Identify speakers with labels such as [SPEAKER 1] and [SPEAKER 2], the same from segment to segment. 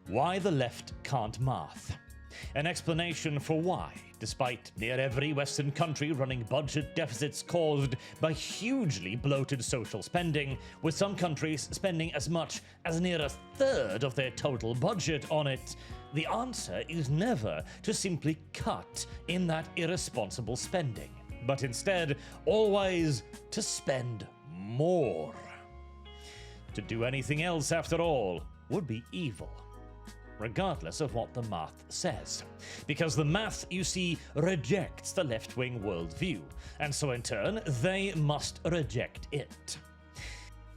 [SPEAKER 1] why the left can't math. An explanation for why, despite near every Western country running budget deficits caused by hugely bloated social spending, with some countries spending as much as near a third of their total budget on it, the answer is never to simply cut in that irresponsible spending, but instead always to spend more. To do anything else, after all, would be evil, regardless of what the math says. Because the math, you see, rejects the left-wing worldview, and so in turn, they must reject it.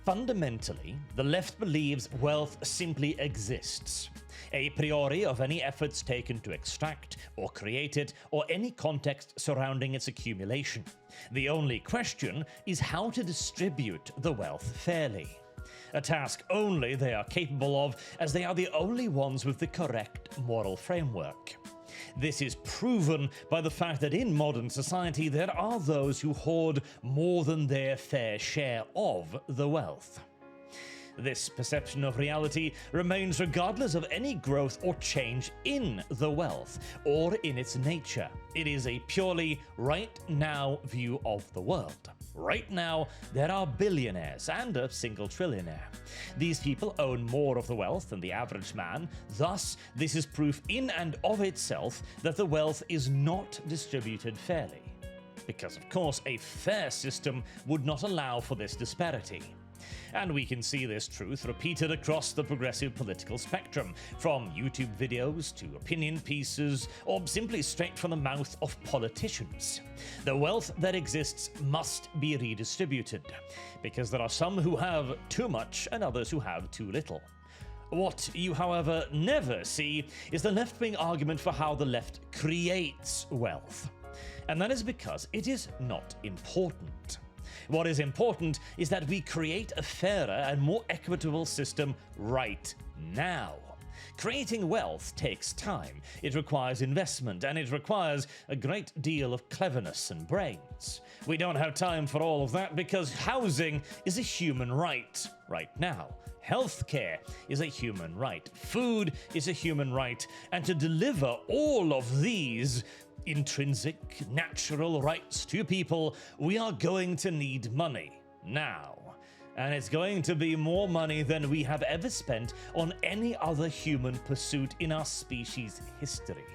[SPEAKER 1] Fundamentally, the left believes wealth simply exists, a priori of any efforts taken to extract or create it, or any context surrounding its accumulation. The only question is how to distribute the wealth fairly. A task only they are capable of, as they are the only ones with the correct moral framework. This is proven by the fact that in modern society there are those who hoard more than their fair share of the wealth. This perception of reality remains regardless of any growth or change in the wealth, or in its nature. It is a purely right-now view of the world. Right now, there are billionaires and a single trillionaire. These people own more of the wealth than the average man, thus, this is proof in and of itself that the wealth is not distributed fairly. Because, of course, a fair system would not allow for this disparity. And we can see this truth repeated across the progressive political spectrum, from YouTube videos to opinion pieces, or simply straight from the mouth of politicians. The wealth that exists must be redistributed, because there are some who have too much and others who have too little. What you, however, never see is the left-wing argument for how the left creates wealth. And that is because it is not important. What is important is that we create a fairer and more equitable system right now. Creating wealth takes time, it requires investment, and it requires a great deal of cleverness and brains. We don't have time for all of that because housing is a human right now. Healthcare is a human right. Food is a human right. And to deliver all of these intrinsic, natural rights to people, we are going to need money now. And it's going to be more money than we have ever spent on any other human pursuit in our species' history.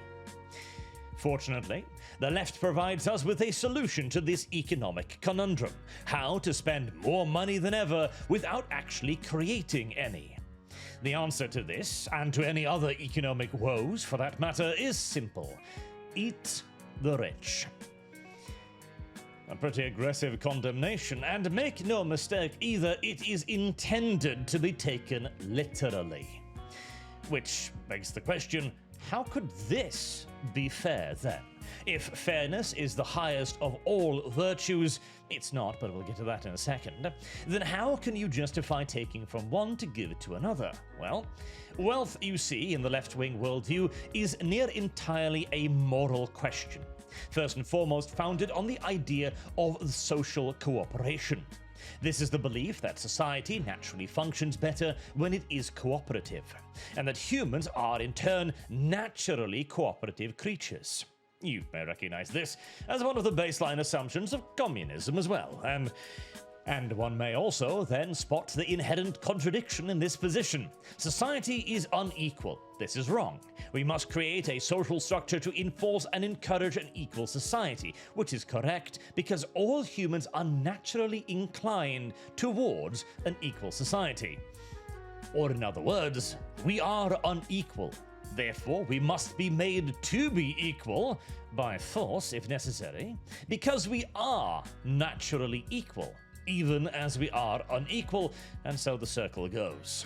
[SPEAKER 1] Fortunately, the left provides us with a solution to this economic conundrum: how to spend more money than ever without actually creating any. The answer to this, and to any other economic woes for that matter, is simple: eat the rich. A pretty aggressive condemnation, and make no mistake either, it is intended to be taken literally. Which begs the question, how could this be fair then? If fairness is the highest of all virtues, it's not, but we'll get to that in a second, then how can you justify taking from one to give to another? Well, wealth, you see, in the left-wing worldview is near entirely a moral question. First and foremost founded on the idea of social cooperation. This is the belief that society naturally functions better when it is cooperative, and that humans are in turn naturally cooperative creatures. You may recognize this as one of the baseline assumptions of communism as well, and one may also then spot the inherent contradiction in this position. Society is unequal. This is wrong. We must create a social structure to enforce and encourage an equal society, which is correct because all humans are naturally inclined towards an equal society. Or in other words, we are unequal. Therefore, we must be made to be equal, by force if necessary, because we are naturally equal, even as we are unequal, and so the circle goes.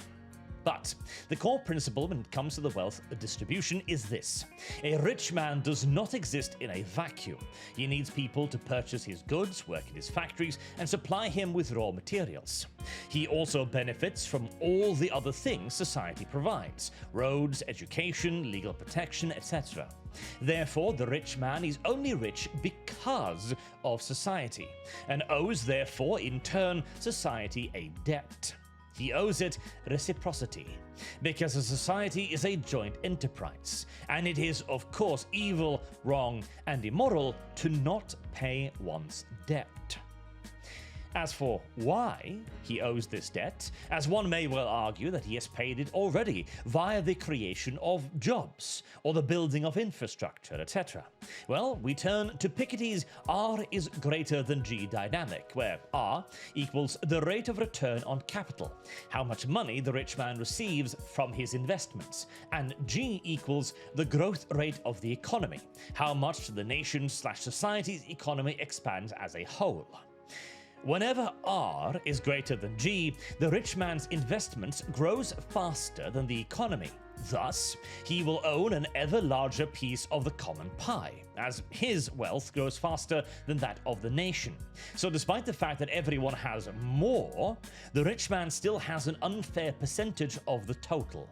[SPEAKER 1] But the core principle when it comes to the wealth distribution is this: a rich man does not exist in a vacuum. He needs people to purchase his goods, work in his factories, and supply him with raw materials. He also benefits from all the other things society provides: roads, education, legal protection, etc. Therefore, the rich man is only rich because of society, and owes therefore in turn society a debt. He owes it reciprocity, because a society is a joint enterprise, and it is, of course, evil, wrong, and immoral to not pay one's debt. As for why he owes this debt, as one may well argue that he has paid it already via the creation of jobs or the building of infrastructure, etc. Well, we turn to Piketty's R is greater than G dynamic, where R equals the rate of return on capital, how much money the rich man receives from his investments, and G equals the growth rate of the economy, how much the nation/society's economy expands as a whole. Whenever R is greater than G, the rich man's investments grows faster than the economy. Thus, he will own an ever larger piece of the common pie, as his wealth grows faster than that of the nation. So despite the fact that everyone has more, the rich man still has an unfair percentage of the total.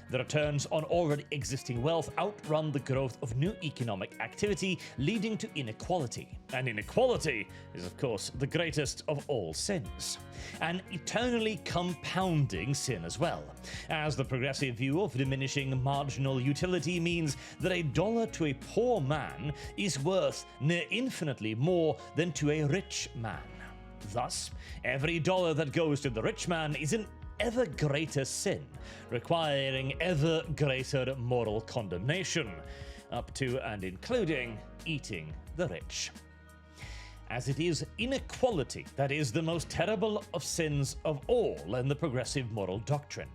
[SPEAKER 1] The returns on already existing wealth outrun the growth of new economic activity, leading to inequality. And inequality is, of course, the greatest of all sins. An eternally compounding sin as well, as the progressive view of diminishing marginal utility means that $1 to a poor man is worth near infinitely more than to a rich man. Thus, every dollar that goes to the rich man is an ever greater sin, requiring ever greater moral condemnation, up to and including eating the rich. As it is inequality that is the most terrible of sins of all in the progressive moral doctrine.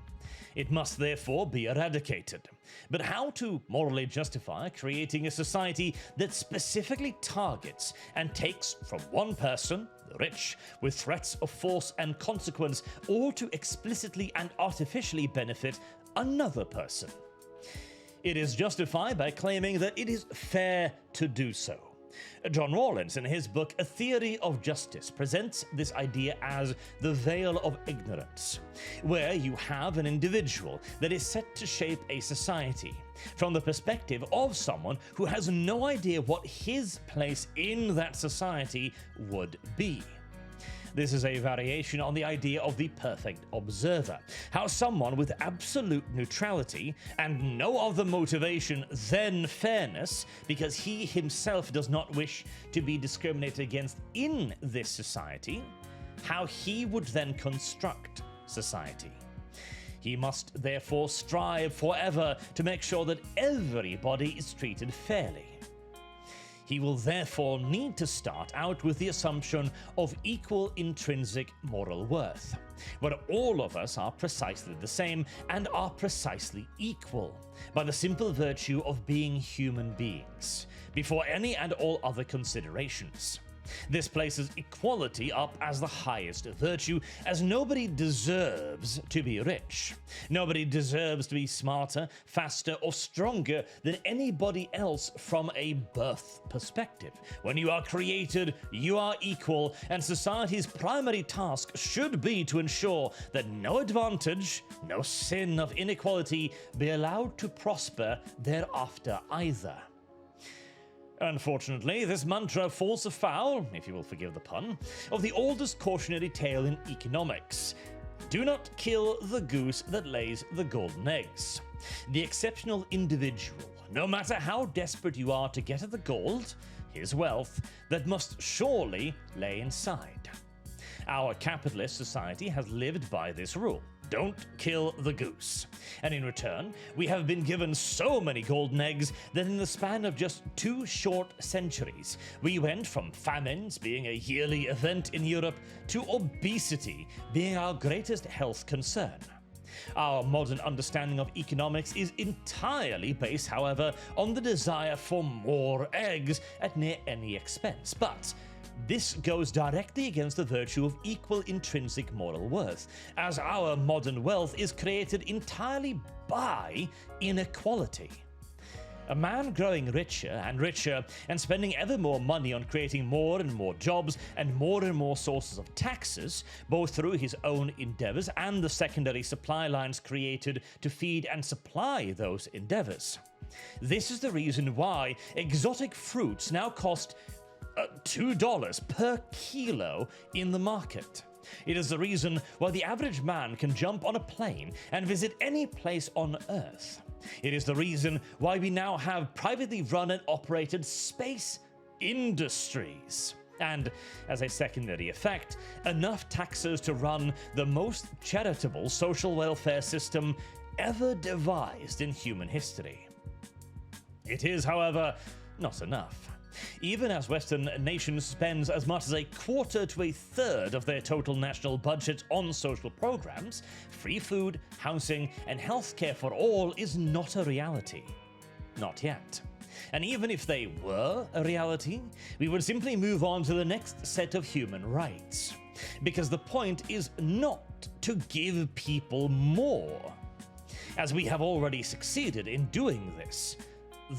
[SPEAKER 1] It must therefore be eradicated. But how to morally justify creating a society that specifically targets and takes from one person, the rich, with threats of force and consequence, all to explicitly and artificially benefit another person? It is justified by claiming that it is fair to do so. John Rawlins, in his book A Theory of Justice, presents this idea as the veil of ignorance, where you have an individual that is set to shape a society from the perspective of someone who has no idea what his place in that society would be. This is a variation on the idea of the perfect observer, how someone with absolute neutrality and no other motivation than fairness, because he himself does not wish to be discriminated against in this society, how he would then construct society. He must therefore strive forever to make sure that everybody is treated fairly. He will therefore need to start out with the assumption of equal intrinsic moral worth, where all of us are precisely the same and are precisely equal, by the simple virtue of being human beings, before any and all other considerations. This places equality up as the highest virtue, as nobody deserves to be rich. Nobody deserves to be smarter, faster, or stronger than anybody else from a birth perspective. When you are created, you are equal, and society's primary task should be to ensure that no advantage, no sin of inequality be allowed to prosper thereafter either. Unfortunately, this mantra falls afoul, if you will forgive the pun, of the oldest cautionary tale in economics. Do not kill the goose that lays the golden eggs. The exceptional individual, no matter how desperate you are to get at the gold, his wealth, that must surely lay inside. Our capitalist society has lived by this rule. Don't kill the goose. And in return, we have been given so many golden eggs that in the span of just 2 short centuries, we went from famines being a yearly event in Europe to obesity being our greatest health concern. Our modern understanding of economics is entirely based, however, on the desire for more eggs at near any expense. But this goes directly against the virtue of equal intrinsic moral worth, as our modern wealth is created entirely by inequality. A man growing richer and spending ever more money on creating more and more jobs and more sources of taxes, both through his own endeavors and the secondary supply lines created to feed and supply those endeavors. This is the reason why exotic fruits now cost $2 per kilo in the market. It is the reason why the average man can jump on a plane and visit any place on Earth. It is the reason why we now have privately run and operated space industries. And, as a secondary effect, enough taxes to run the most charitable social welfare system ever devised in human history. It is, however, not enough. Even as Western nations spend as much as a quarter to a third of their total national budget on social programs, free food, housing, and healthcare for all is not a reality. Not yet. And even if they were a reality, we would simply move on to the next set of human rights. Because the point is not to give people more, as we have already succeeded in doing this.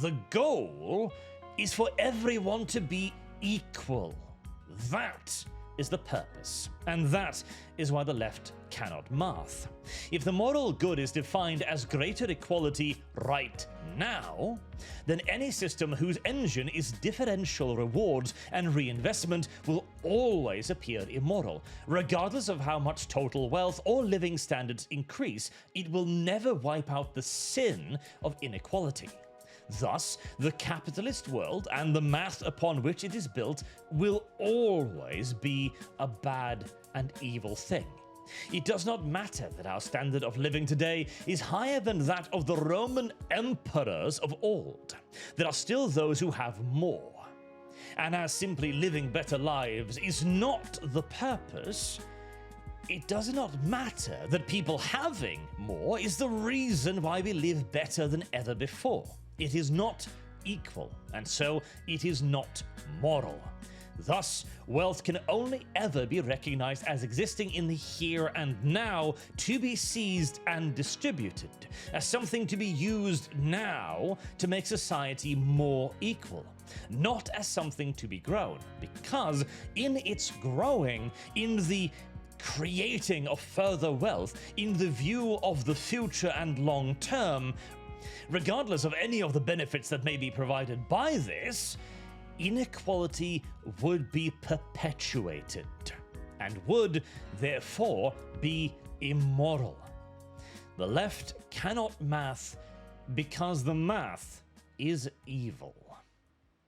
[SPEAKER 1] The goal is for everyone to be equal. That is the purpose, and that is why the left cannot math. If the moral good is defined as greater equality right now, then any system whose engine is differential rewards and reinvestment will always appear immoral. Regardless of how much total wealth or living standards increase, it will never wipe out the sin of inequality. Thus, the capitalist world and the math upon which it is built will always be a bad and evil thing. It does not matter that our standard of living today is higher than that of the Roman emperors of old. There are still those who have more. And as simply living better lives is not the purpose, it does not matter that people having more is the reason why we live better than ever before. It is not equal, and so it is not moral. Thus, wealth can only ever be recognized as existing in the here and now, to be seized and distributed, as something to be used now to make society more equal, not as something to be grown, because in its growing, in the creating of further wealth, in the view of the future and long term, regardless of any of the benefits that may be provided by this, inequality would be perpetuated and would, therefore, be immoral. The left cannot math because the math is evil.